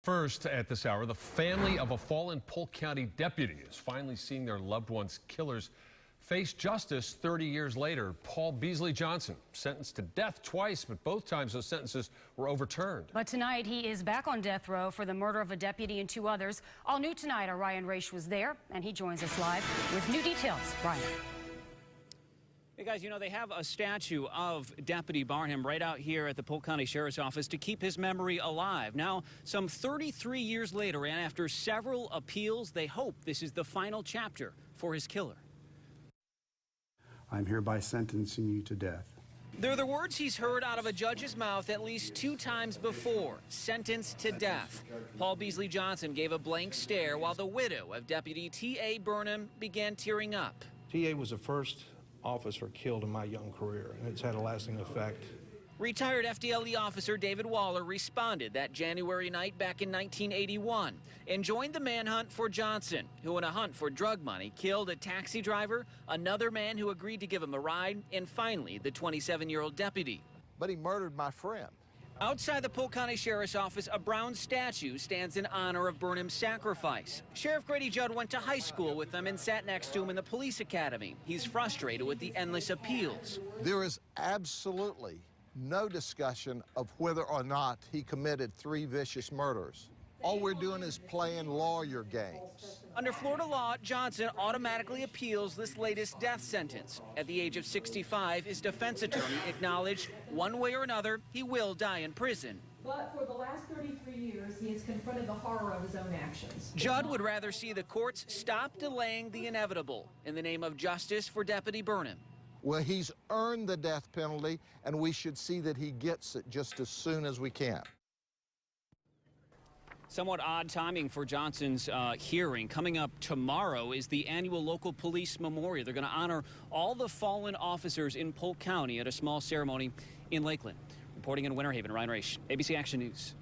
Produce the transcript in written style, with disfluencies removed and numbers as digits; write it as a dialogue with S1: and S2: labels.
S1: First at this hour, the family of a fallen Polk County deputy is finally seeing their loved one's killers face justice 30 years later. Paul Beasley Johnson, sentenced to death twice, but both times those sentences were overturned.
S2: But tonight he is back on death row for the murder of a deputy and two others. All new tonight, our Ryan Raish was there, and he joins us live with new details. Ryan.
S3: Hey guys, you know, they have a statue of Deputy Barnum right out here at the Polk County Sheriff's Office to keep his memory alive. Now, some 33 years later, and after several appeals, they hope this is the final chapter for his killer.
S4: I'm hereby sentencing you to death.
S3: They're the words he's heard out of a judge's mouth at least 2 times before, sentenced to death. Paul Beasley Johnson gave a blank stare while the widow of Deputy T.A. Burnham began tearing up.
S5: T.A. was the first officer killed in my young career, and it's had a lasting effect.
S3: Retired FDLE officer David Waller responded that January night back in 1981 and joined the manhunt for Johnson, who in a hunt for drug money killed a taxi driver, another man who agreed to give him a ride, and finally the 27-year-old deputy.
S6: But he murdered my friend.
S3: Outside the Polk County Sheriff's Office, a bronze statue stands in honor of Burnham's sacrifice. Sheriff Grady Judd went to high school with them and sat next to him in the police academy. He's frustrated with the endless appeals.
S6: There is absolutely no discussion of whether or not he committed 3 vicious murders. All we're doing is playing lawyer games.
S3: Under Florida law, Johnson automatically appeals this latest death sentence. At the age of 65, his defense attorney acknowledged one way or another he will die in prison.
S7: But for the last 33 years, he has confronted the horror of his own actions.
S3: Judd would rather see the courts stop delaying the inevitable in the name of justice for Deputy Burnham.
S6: Well, he's earned the death penalty, and we should see that he gets it just as soon as we can.
S3: Somewhat odd timing for Johnson's hearing. Coming up tomorrow is the annual local police memorial. They're going to honor all the fallen officers in Polk County at a small ceremony in Lakeland. Reporting in Winter Haven, Ryan Raish, ABC Action News.